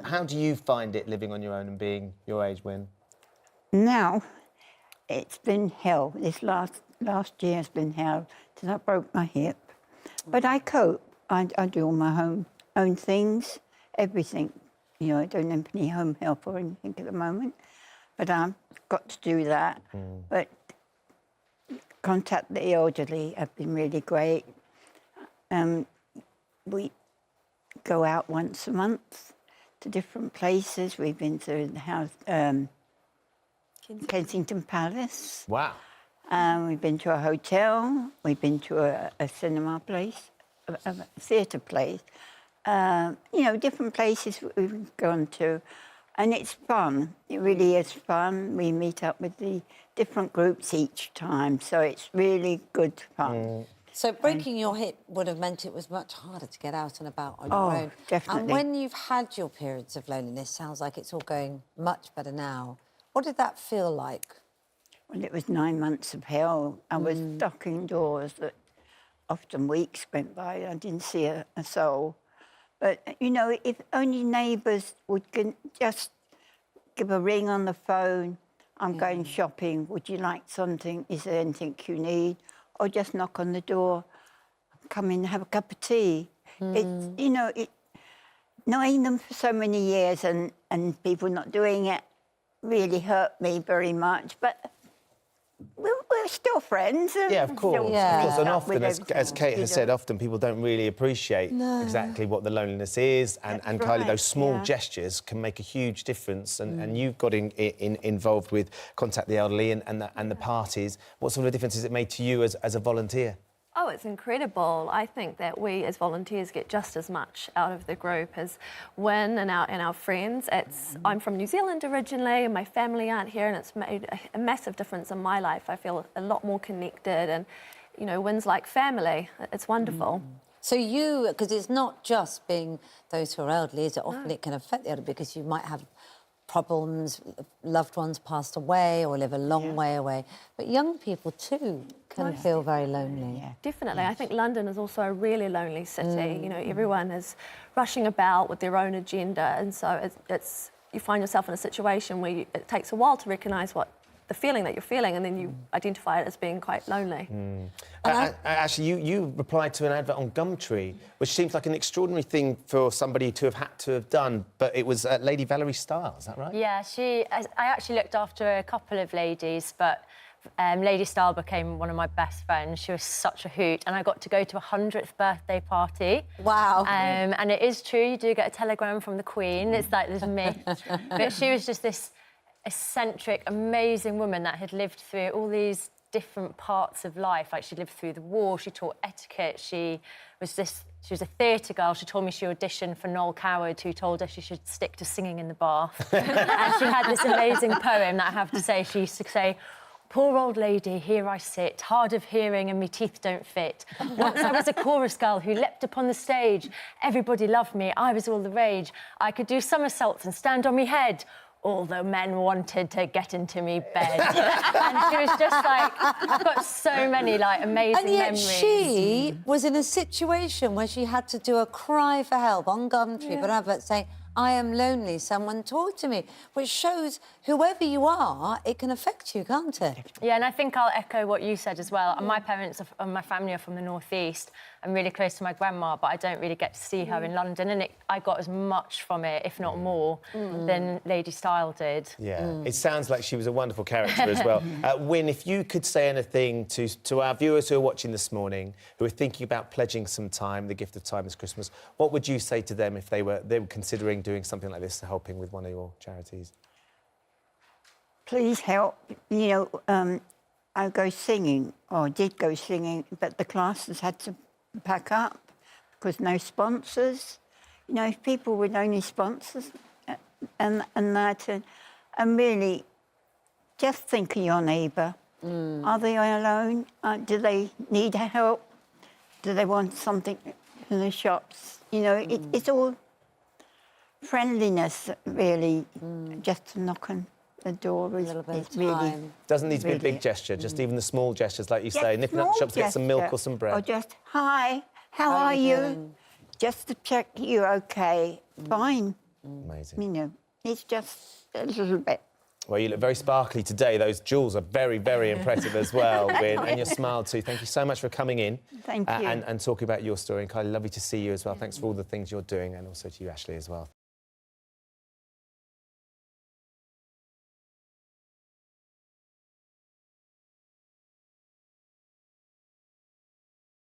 How do you find it living on your own and being your age, Wyn? Now, it's been hell. This last year has been hell since I broke my hip. But I cope. I do all my own things, everything. You know, I don't have any home help or anything at the moment. But I've got to do that. But contact the elderly have been really great. We go out once a month to different places. We've been to the house, Kensington Palace. Wow. We've been to a hotel. We've been to a cinema place, a theatre place. You know, different places we've gone to. And it's fun. It really is fun. We meet up with the different groups each time, so it's really good fun. So breaking your hip would have meant it was much harder to get out and about on your own. Definitely. And when you've had your periods of loneliness, sounds like it's all going much better now. What did that feel like? Well, it was 9 months of hell. I was stuck indoors. That often weeks went by. I didn't see a soul. But, you know, if only neighbours would just give a ring on the phone, I'm going shopping, would you like something? Is there anything you need? Or just knock on the door, come in and have a cup of tea. It's, you know, knowing them for so many years and people not doing it really hurt me very much. But we're still friends. Yeah, of course. Of course. And often, as Kate has said, often people don't really appreciate exactly what the loneliness is. And Kylie, those small gestures can make a huge difference. And you've got involved with Contact the Elderly and the parties. What sort of difference has it made to you as a volunteer? Oh, it's incredible. I think that we as volunteers get just as much out of the group as Wyn and our friends. I'm from New Zealand originally, and my family aren't here, and it's made a massive difference in my life. I feel a lot more connected, and, you know, Wyn's like family. It's wonderful. So you, because it's not just being those who are elderly, is it? Often it can affect the elderly because you might have problems, loved ones passed away or live a long way away. But young people too can feel very lonely. Yeah. Definitely. I think London is also a really lonely city. You know, everyone is rushing about with their own agenda, and so it's you find yourself in a situation where it takes a while to recognise what the feeling that you're feeling, and then you identify it as being quite lonely. Actually, you replied to an advert on Gumtree, which seems like an extraordinary thing for somebody to have had to have done, but it was Lady Valerie Starr, is that right? Yeah, I actually looked after a couple of ladies, but Lady Starr became one of my best friends. She was such a hoot, and I got to go to a 100th birthday party. Wow. And it is true, you do get a telegram from the Queen. It's like this myth. But she was just this eccentric, amazing woman that had lived through all these different parts of life. Like, she lived through the war, she taught etiquette, she was a theatre girl. She told me she auditioned for Noel Coward, who told her she should stick to singing in the bath. And she had this amazing poem that I have to say, she used to say, "Poor old lady, here I sit, hard of hearing and me teeth don't fit. Once I was a chorus girl who leapt upon the stage. Everybody loved me, I was all the rage. I could do somersaults and stand on me head. All the men wanted to get into me bed." And she was just like, I've got so many, like, amazing And yet memories. she was in a situation where she had to do a cry for help on Gumtree, but advert saying, "I am lonely, someone talk to me," which shows whoever you are, it can affect you, can't it? Yeah, and I think I'll echo what you said as well. My parents and my family are from the northeast. I'm really close to my grandma, but I don't really get to see her in London, and I got as much from it, if not more, than Lady Style did. Yeah, it sounds like she was a wonderful character as well. Wyn, if you could say anything to our viewers who are watching this morning, who are thinking about pledging some time, the gift of time this Christmas, what would you say to them if they were considering doing something like this, helping with one of your charities? Please help. You know, I go singing, or did go singing, but the classes had to pack up because no sponsors. You know, if people would only sponsors and that, and really just think of your neighbour. Are they alone? Do they need help? Do they want something in the shops? You know, it's all friendliness, really. Just to knock on the door is really... Doesn't need to be a big gesture, just even the small gestures, like you say, nipping up the shops to get some milk or some bread. Or just, "Hi, how are you?" Just to check you're OK. Fine. Amazing. You know, it's just a little bit. Well, you look very sparkly today. Those jewels are very, very impressive as well, Wyn, and your smile too. Thank you so much for coming in. Thank you. And talking about your story. And Kylie, lovely to see you as well. Thanks for all the things you're doing, and also to you, Ashley, as well.